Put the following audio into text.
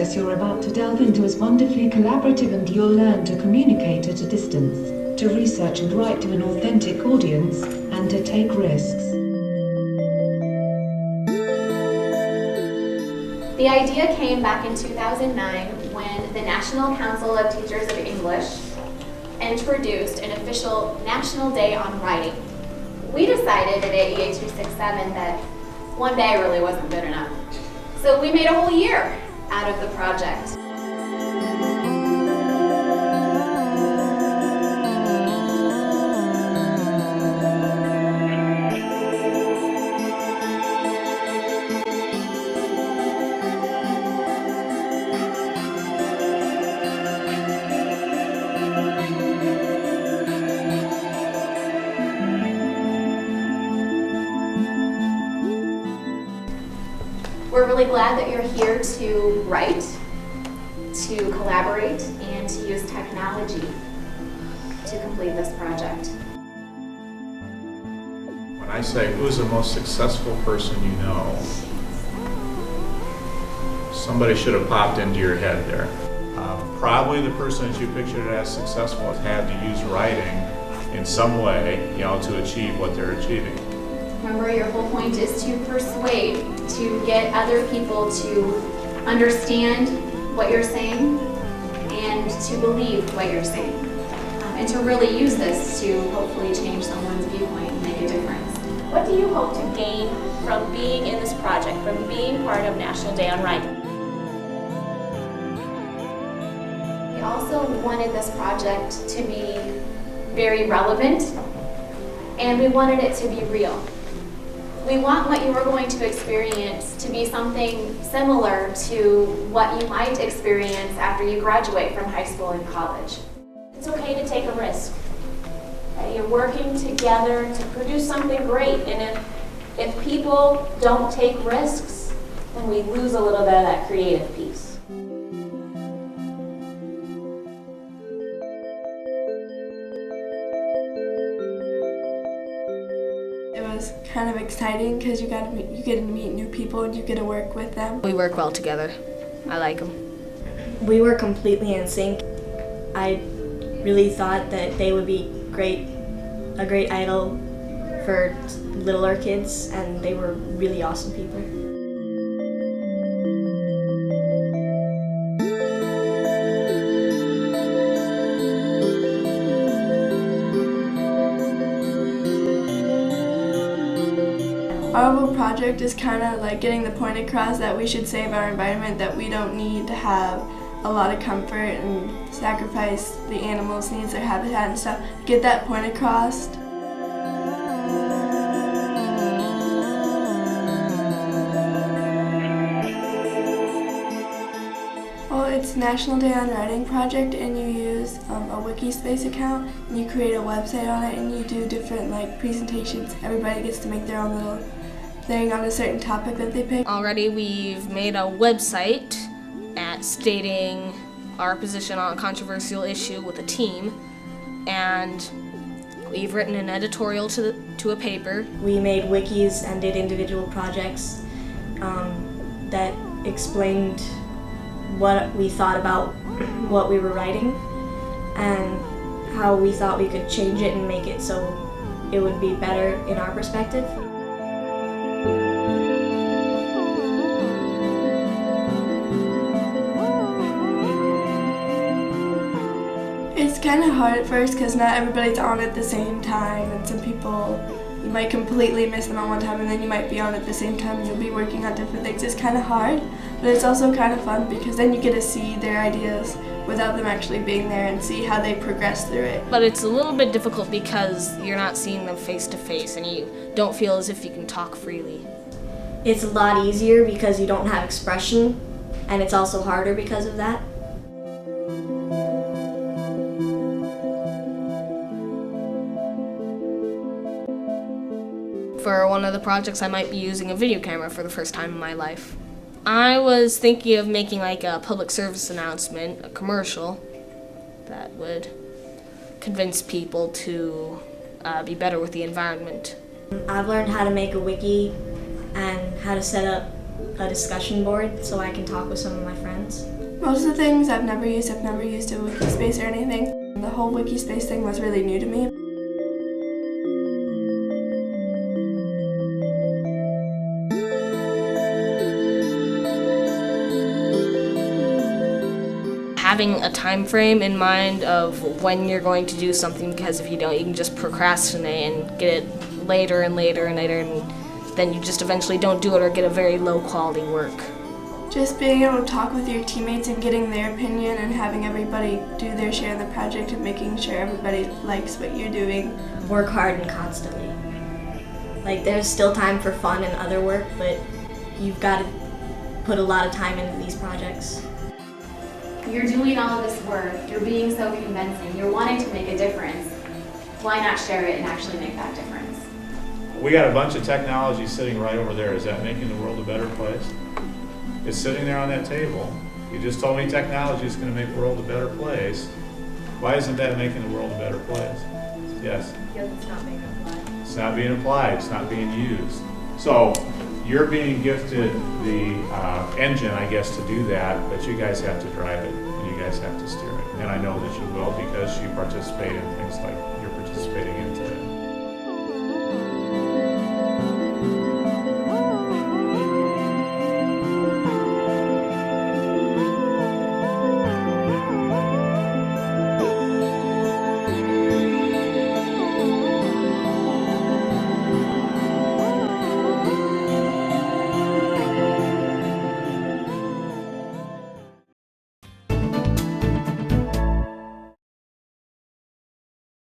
process you're about to delve into is wonderfully collaborative, and you'll learn to communicate at a distance, to research and write to an authentic audience, and to take risks. The idea came back in 2009 when the National Council of Teachers of English introduced an official National Day on Writing. We decided at AEA 267 that one day really wasn't good enough. So we made a whole year out of the project. We're really glad that you're here to write, to collaborate, and to use technology to complete this project. When I say who's the most successful person you know, somebody should have popped into your head there. Probably the person that you pictured as successful has had to use writing in some way, to achieve what they're achieving. Remember, your whole point is to persuade, to get other people to understand what you're saying and to believe what you're saying. And to really use this to hopefully change someone's viewpoint and make a difference. What do you hope to gain from being in this project, from being part of National Day on Writing? We also wanted this project to be very relevant, and we wanted it to be real. We want what you are going to experience to be something similar to what you might experience after you graduate from high school and college. It's okay to take a risk. You're working together to produce something great, and if people don't take risks, then we lose a little bit of that creative piece. It was kind of exciting because you get to meet new people and you get to work with them. We work well together. I like them. We were completely in sync. I really thought that they would be a great idol for littler kids, and they were really awesome people. Our whole project is kind of like getting the point across that we should save our environment, that we don't need to have a lot of comfort and sacrifice the animals' needs, their habitat and stuff. Get that point across. Well, it's National Day on Writing project, and you use a Wikispace account, and you create a website on it, and you do different presentations. Everybody gets to make their own little thing on a certain topic that they pick. Already we've made a website stating our position on a controversial issue with a team, and we've written an editorial to a paper. We made wikis and did individual projects that explained what we thought about what we were writing and how we thought we could change it and make it so it would be better in our perspective. It's kind of hard at first because not everybody's on at the same time, and some people, you might completely miss them on one time and then you might be on at the same time and you'll be working on different things. It's kind of hard, but it's also kind of fun because then you get to see their ideas without them actually being there and see how they progress through it. But it's a little bit difficult because you're not seeing them face to face and you don't feel as if you can talk freely. It's a lot easier because you don't have expression, and it's also harder because of that. For one of the projects, I might be using a video camera for the first time in my life. I was thinking of making a public service announcement, a commercial, that would convince people to be better with the environment. I've learned how to make a wiki and how to set up a discussion board so I can talk with some of my friends. Most of the things I've never used a wikispace or anything. The whole wikispace thing was really new to me. Having a time frame in mind of when you're going to do something, because if you don't, you can just procrastinate and get it later and later and later, and then you just eventually don't do it or get a very low quality work. Just being able to talk with your teammates and getting their opinion and having everybody do their share of the project and making sure everybody likes what you're doing. Work hard and constantly. Like, there's still time for fun and other work, but you've got to put a lot of time into these projects. You're doing all of this work, you're being so convincing, you're wanting to make a difference. Why not share it and actually make that difference? We got a bunch of technology sitting right over there. Is that making the world a better place? It's sitting there on that table. You just told me technology is going to make the world a better place. Why isn't that making the world a better place? Yes? Because it's not being applied. It's not being applied. It's not being used. So you're being gifted the engine, I guess, to do that, but you guys have to drive it and you guys have to steer it. And I know that you will, because you participate in things like you're participating in today.